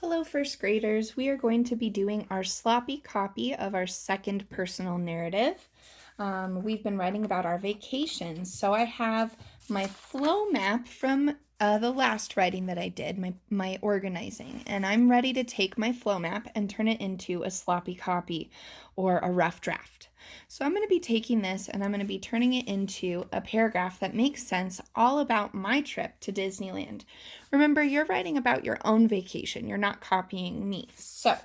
Hello, first graders. We are going to be doing our sloppy copy of our second personal narrative. We've been writing about our vacations. So I have my flow map from the last writing that I did, my organizing, and I'm ready to take my flow map and turn it into a sloppy copy or a rough draft. So I'm going to be taking this and I'm going to be turning it into a paragraph that makes sense all about my trip to Disneyland. Remember, you're writing about your own vacation. You're not copying me. So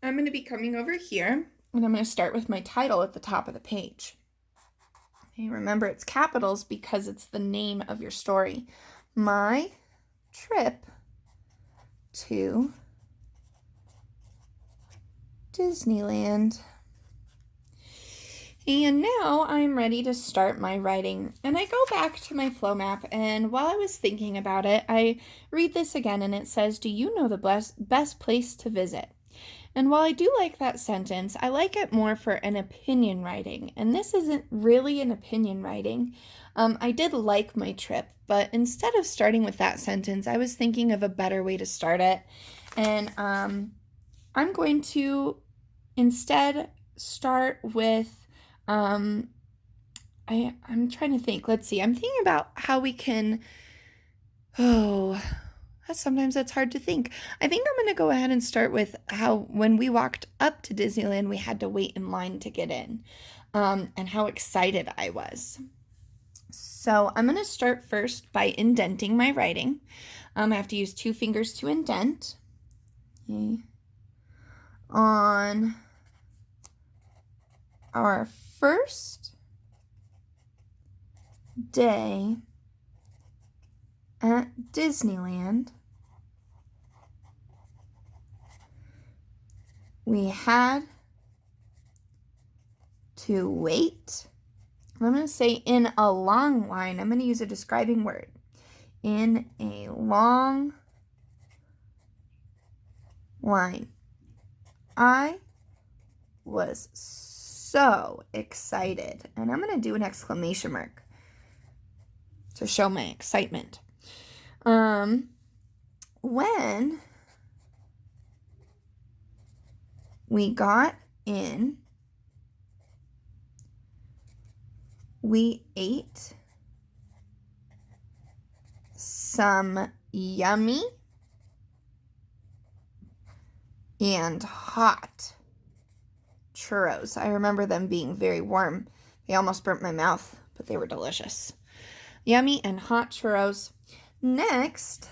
I'm going to be coming over here and I'm going to start with my title at the top of the page. Okay, remember, it's capitals because it's the name of your story. My trip to Disneyland. And now I'm ready to start my writing. And I go back to my flow map, and while I was thinking about it, I read this again, and it says, "Do you know the best place to visit?" And while I do like that sentence, I like it more for an opinion writing. And this isn't really an opinion writing. I did like my trip, but instead of starting with that sentence, I was thinking of a better way to start it. And I'm going to instead start with I'm trying to think. Let's see. I'm thinking about how we can. Sometimes that's hard to think. I think I'm going to go ahead and start with how when we walked up to Disneyland, we had to wait in line to get in, and how excited I was. So I'm going to start first by indenting my writing. I have to use 2 fingers to indent. Okay. On our first day at Disneyland, we had to wait. I'm going to say in a long line. I'm going to use a describing word. In a long line. I was so excited. And I'm going to do an exclamation mark to show my excitement. When we got in, we ate some yummy and hot churros. I remember them being very warm. They almost burnt my mouth, but they were delicious. Yummy and hot churros. Next,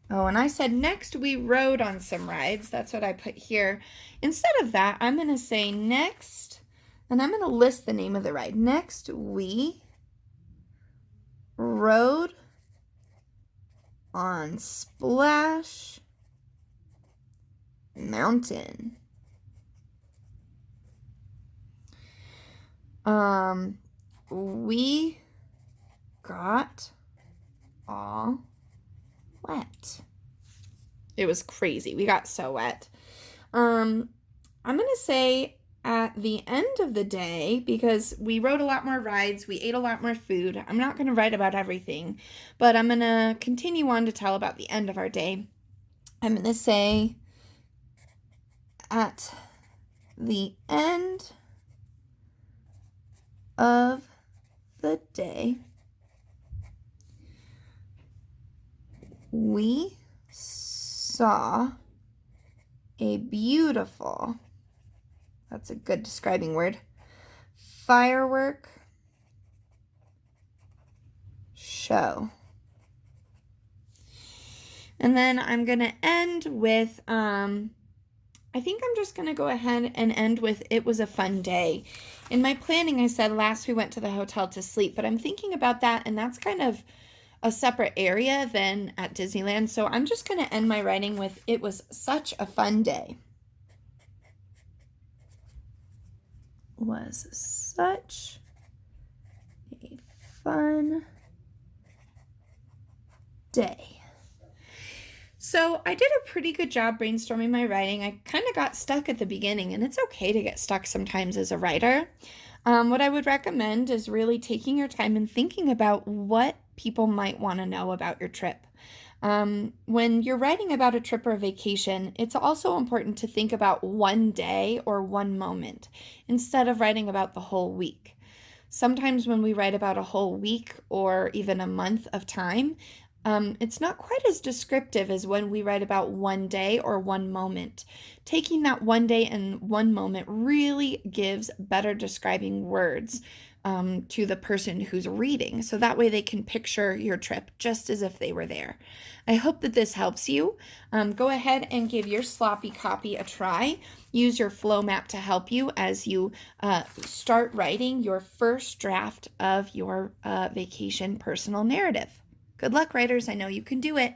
and I said next we rode on some rides. That's what I put here. Instead of that, I'm going to say next, and I'm going to list the name of the ride. Next, we rode on Splash Mountain. We got all wet. It was crazy. We got so wet. I'm going to say at the end of the day, because we rode a lot more rides, we ate a lot more food. I'm not going to write about everything, but I'm going to continue on to tell about the end of our day. I'm going to say at the end of the day, we saw a beautiful, that's a good describing word, firework show. And then I'm going to end with, I think I'm just going to go ahead and end with, it was a fun day. In my planning, I said last we went to the hotel to sleep, but I'm thinking about that, and that's kind of a separate area than at Disneyland. So I'm just going to end my writing with, it was such a fun day. Was such a fun day. So I did a pretty good job brainstorming my writing. I kind of got stuck at the beginning, and it's okay to get stuck sometimes as a writer. What I would recommend is really taking your time and thinking about what people might want to know about your trip. When you're writing about a trip or a vacation, it's also important to think about one day or one moment instead of writing about the whole week. Sometimes when we write about a whole week or even a month of time, it's not quite as descriptive as when we write about one day or one moment. Taking that one day and one moment really gives better describing words to the person who's reading, so that way they can picture your trip just as if they were there. I hope that this helps you. Go ahead and give your sloppy copy a try. Use your flow map to help you as you start writing your first draft of your vacation personal narrative. Good luck, writers. I know you can do it.